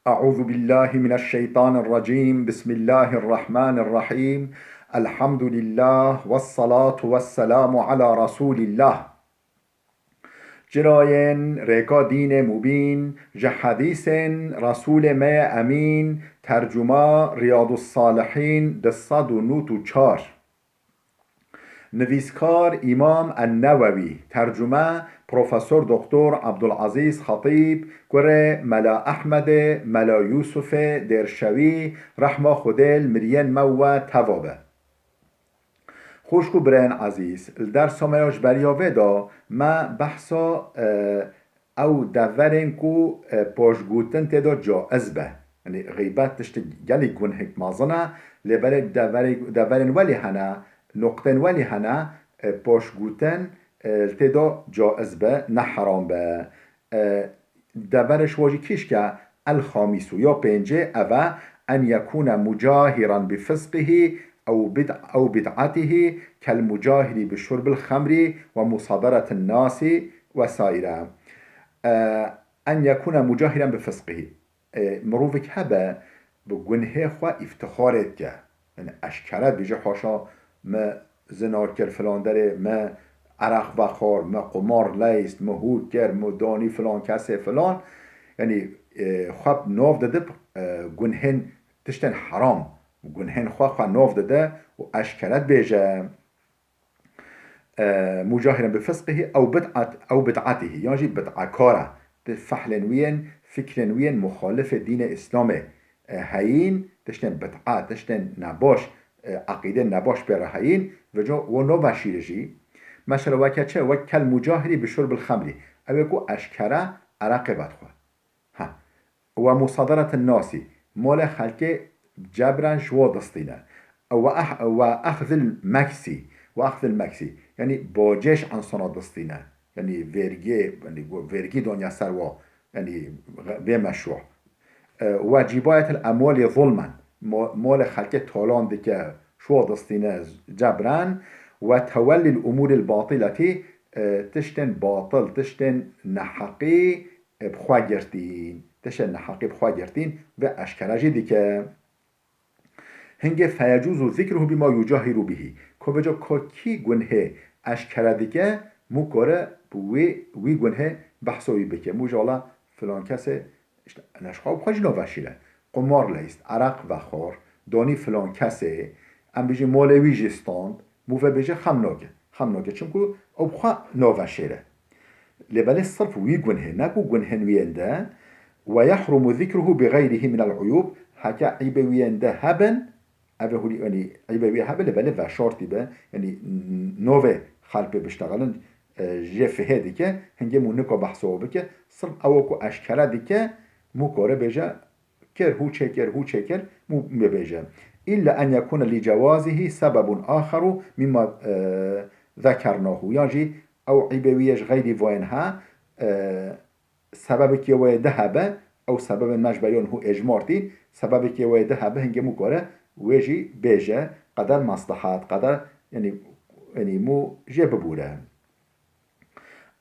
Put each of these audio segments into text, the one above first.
أعوذ بالله من الشيطان الرجيم. بسم الله الرحمن الرحيم. الحمد لله والصلاة والسلام على رسول الله. جراين ريكا دين مبين جحديث رسول ما أمين ترجمة رياض الصالحين دصد و نوت و چار. نویسکار امام النووی، ترجمه پروفسور دکتر عبدالعزیز خطیب، گره ملا احمد ملا یوسف درشوی رحمه خودل مرین مو توابه. خوشکو برین عزیز در سامایش بریاوه دا ما بحثا او دورین کو پاشگوتن تدا جائز به، یعنی غیبت تشت گلی گون مازنه لبر دورین ولی هنه نقطن ولی هنه پاشگوتن تدا جائز به نه حرام به. دورش واجی کش که الخامسو یا پنجه اوه ان یکون مجاهرا بفسقه أو بدعته كالمجاهر بشرب الخمر ومصادرة الناس وسائره. أن يكون مجاهرا بفسقه مروفك هبا بگنه خوا افتخارت که، يعني اشکرت بيجي حاشا ما زنار كر فلان داره، ما عرق بخار، ما قمار لیست، ما هود كر، ما داني فلان کسه فلان، يعني خواب ناف داده گنهن تشتن حرام گنهن خواه ناف داده و اشکرت بیجه مجاهرا بفسقه او بدعته، یعنی بدعکاره فحلنوین فکرنوین مخالف دین اسلام هین تشتن بدعات تشتن نباش عقیده نباش بره هین و جو و نو بشیرجی مثلا وکه چه وکل مجاهری بشرب الخمری او کو اشکره عرق بدخواه ها و مصادرت الناسی مال خلق جبران شو دستينا وأخذ المكسي يعني باجش عن صنع دستينا، يعني فيرجي دنيا سروا يعني بمشروع وجباية الأموال ظلما مال خلق طالان ديك شو دستينا جبران وتولي الأمور الباطلة تشتن باطل تشتن نحقي بخواجرتين تشتن نحقي بخواجرتين و أشكراجي ديك هنگه فیجوز ذکره بما یجاهر به که بجا کی گنه اشکره دیگه مو کاره وی گنه بحثوی بکه مو جالا فلان کسه نشخواب خواهی نوشیره قمار لیست عرق و خور دانی فلان کسه ام بیجی مالوی جستاند مو بجه خمناگه چون که او خواه نوشیره لباله صرف وی گنه نگو گنه وینده و یحرم ذکره بغیره من العیوب حکا عیب وینده هبن اوه هولی يعني عيبه هبل بله و شرطی به يعني نوه خلق بشتغلن جف هدی که هنگه مونکا بحثو بکه صرف او کو اشکره دی که مو کاره بجه کر هو چکر مو بجه إلا أن يكون لجوازه سبب آخر مما ذكرناه يعني أو عيبويش غير فوينها سبب كي وي ذهب أو سبب مجبريون هو إجمارتي سبب كي وي ذهب هنگه مو کاره ويجي بيجا قدر مصلحات قدر يعني مو جيب بوله.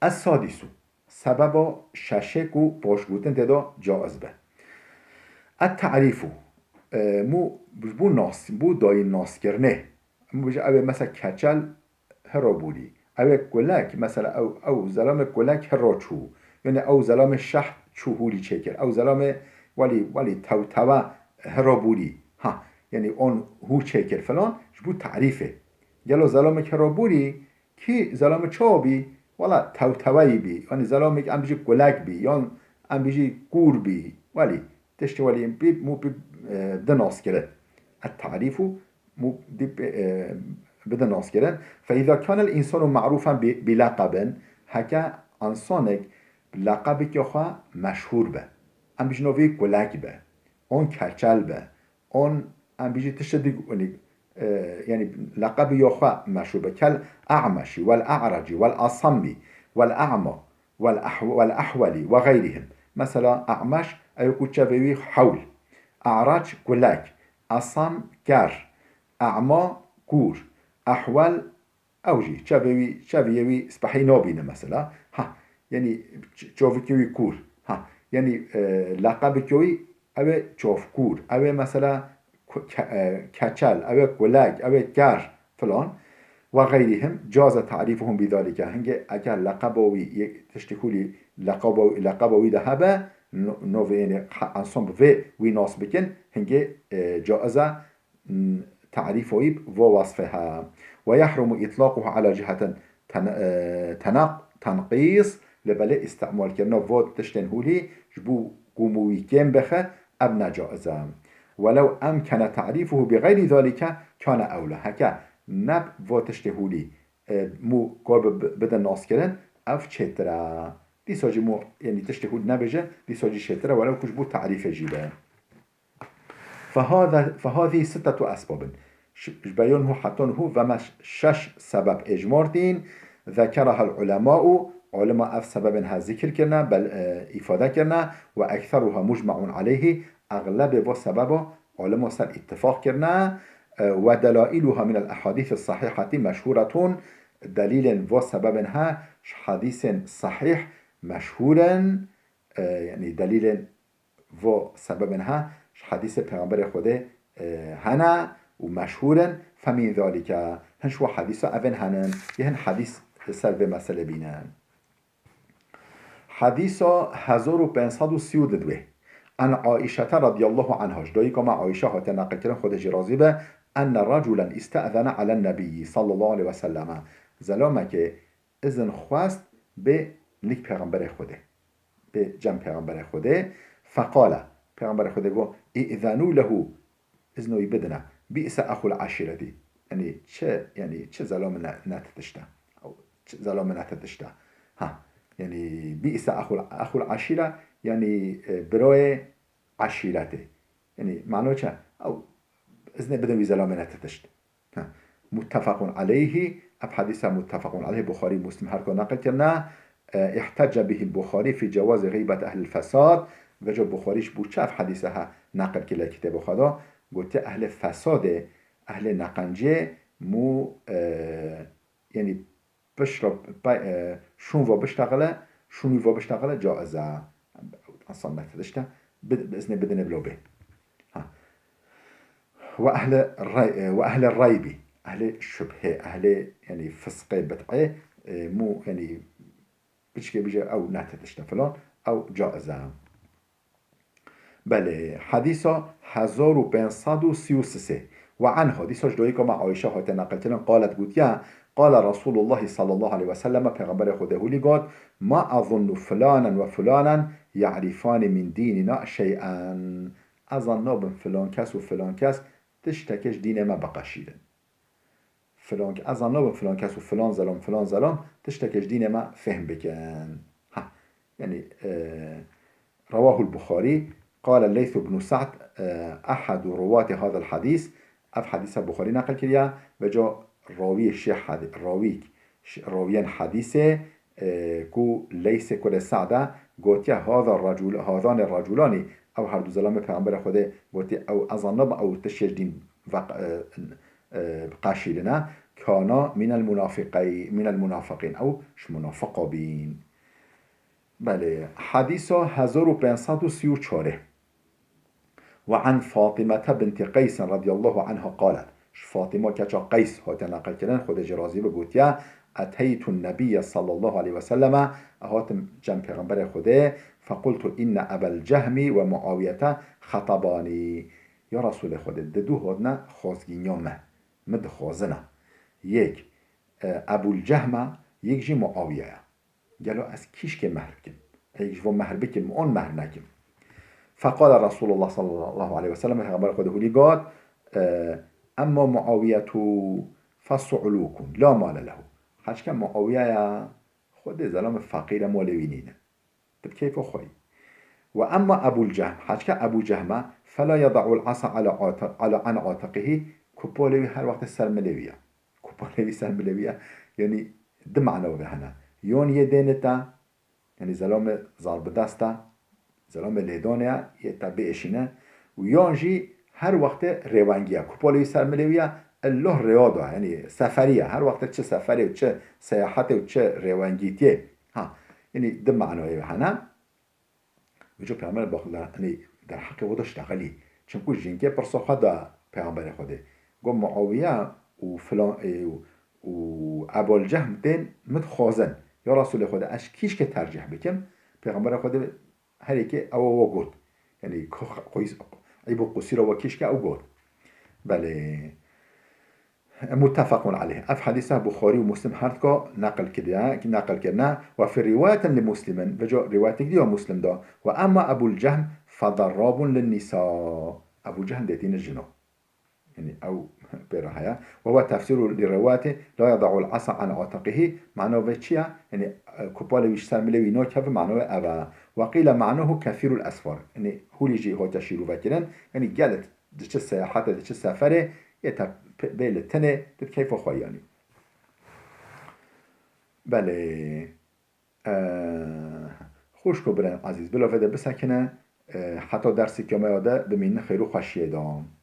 السادس سبب ششكو باشگوتن تدا جائز به. التعريف مو بو داي ناس کرنه مو بيجا او مثلا كچل هرا بودي او كلك مثلا او زلام كلك هرا چو يعني او زلام شح چو هولي چكر او زلام ولی تو هرا بودي ها يعني اون هو چکر فلان جبو تعریفه گلو زلام کرابوری کی زلام چابی ولا توتوی بی يعني زلام ام بیجی گلک بی یا ام بیجی گور بی ولی تشتی ولی بی مو بی دناس کرد التعريف مو بدناس کرد فإذا كان الإنسان معروفا بلقب هكا انسانك لقب که خواه مشهور به ام بیجی نوی گلک به اون کچل به اون ام بیجی تشدی يعني لقب يخوى مشروبة كالأعمش والأعرج والأصم والأعمى والأحول وغيرهم مثلا أعمش أيكو تشافيوي حول أعرج كلاك أصم كار أعمى كور أحول أوجي تشافيوي سبحي نوبين مثلا ها يعني تشوفي كوي كور ها يعني لقب كوي او چافکور او مثلا کچل او کلک او گر فلان و غیرهم جاز تعریفهم بذلك هنگه اگر لقبوی تشتكولي لقبوی ده هبه نوفين انصب في ويناس بكن هنگه جائزة تعريفه ووصفها ويحرم إطلاقه على جهة تنقيص لبلا استعمال كرنا فود تشتنهولي جبو قوموي كم بخه أبنى جائزة ولو أمكن تعريفه بغير ذلك كان أولى هكا نب فود تشتهولي مو قاب بدن ناس كرن أف چترا دي ساجي مو يعني تشتهول نبجه دي ساجي شترا ولو كش بو تعريف جيبه فهذه ستة أسباب بيانه حطنه ومش شش سبب إجماردين ذكرها العلماء علماء أف سببها ذكر كرنا بل إفادة كرنا وأكثرها مجمع عليه أغلب وسبب علماء سر اتفاق كرنا ودلائلها من الأحاديث الصحيحة مشهورة دليل وسببها حديث صحيح مشهورا يعني دليل وسببها حديث پیغمبر خدا هنا ومشهورا فمن ذلك هنشو حديث أفن هنن يهن حديث سر به مسئله بینن حديث 1532 عن عائشة رضي الله عنها جدایی که ما عائشة هات نقل کردن خودش راضی به أن رجلا استأذن على النبي صلى الله عليه وسلم زلامه که اذن خواست به نیک پیغمبر خدا به جمع پیغمبر خدا فقال پیغمبر خدا گو اذنوا له اذنوی بدنه بئس اخو العشیرتی یعنی چه زلام نتدشته او چه زلام نتدشته ها يعني بئس اخو العشيره يعني برای عشيرته يعني معناه چه او اذن بدون زلام نتدشت متفق عليه اب حديث متفق عليه بخاري مسلم هر کو نقل کرده احتج به البخاري في جواز غيبة أهل الفساد و جا بخاریش بود چه حدیثها نقل که کتاب خدا گفته اهل فساد اهل نقنجه مو یعنی بشرب شون و بشتغله شونی و بشتغله جائزه اصلا نتدشته بإذن بدن بلوبه و اهل الريب اهل شبهه اهل يعني فسقه بتعه مو يعني بشكل بيجي او نتدشته فلان او جائزه بله حديث 1533 وعن حديث جدایی که ما عایشه هات نقل کردن قالت گوتیا قال رسول الله صلى الله عليه وسلم پیغمبر خدا هولی گفت ما اظن فلانا و فلانا يعرفان من ديننا شيئا اظن فلان کس و فلان کس تشتکش دین ما بقشیدن فلان اظن فلان کس و فلان زلام تشتکش دین ما فهم بکن يعني رواه البخاري قال الليث بن سعد أحد رواة هذا الحديث أف حديث البخاري نقل كريا وجاء راوي الشيخ راويا حديثه كو ليس كل سعد قوتيا هذان الرجلان أو هر دو زلام پیغمبر خدا قوتي أو أظنب أو تشير دين قاشلنا كانا من المنافقين أو ش منافقا بين بله حديث 1534 وعن فاطمة بنت قيس رضي الله عنها قالت فاطمة كتا قيس هات نقل كرن خود جرازي بگوتيا أتيت النبي صلى الله عليه وسلم أهاتم جمع پیغمبر خده فقلت إن أبا الجهم ومعاوية خطباني يا رسول خده دو هادنا خازگینیامه مد خازنه یک ابو الجهم یک جی معاویه قالوا از کیش که مهر بکن یک و مهر بکن اون مهر نکن فقال رسول الله صلى الله عليه وسلم پیغمبر خدا هولی گفت اما معاویه فصعلوک لا مال له هرچ که معاویه خود زلام فقیر مولوی نینه طب کیف خوی و اما ابو الجهم هرچ که ابو جهم فلا يضع العصا على عن عاتقه کپولوی هر وقت سرملویه کپولوی سرملویه یعنی ده معنی به هنه یون یه دینتا یعنی زلام ضرب دسته زلام لیدانه یه تبعشینه و یون جی هر وقت روانگیه کپولوی سرملویه الله ریاده یعنی سفریه هر وقت چه سفری و چه سیاحت و چه روانگیتیه ها یعنی ده معنی به هنه و جو پیامبر باخلا یعنی در حق ودا اشتغلی چون جنگه پرسو خدا پیغمبر خوده گو معاویه و فلان و ابو الجهم دین متخوازن یا رسول خدا اش کیش که ترجیح بکم پیغمبر خدا هر کی او گفت یعنی قیس ایبو قصير وكيش كا أو بله متفق عليه اف حديثه بخاري ومسلم حرتكا نقل كنا وفي رواية لمسلم وجاء رواية دي ومسلم دا وأما أبو الجهم فضراب للنساء أبو الجهم ديتين الجنو يعني أو برهايا وهو تفسير لروايته لا يضع العصا عن عاتقه معناه بتشيا يعني كوبالي ويش ساملي نو كيف معناه أبا وقيل معناه كثير الأسفار يعني هو يجي هو تشيرو فكرن يعني قالت دش السياحات دش السفره يتا بيل تنه كيف خوياني بله خوش کو برن عزیز بلا فده بسکنه حتی درسی که ما یاده بمین خیرو خوشیه دام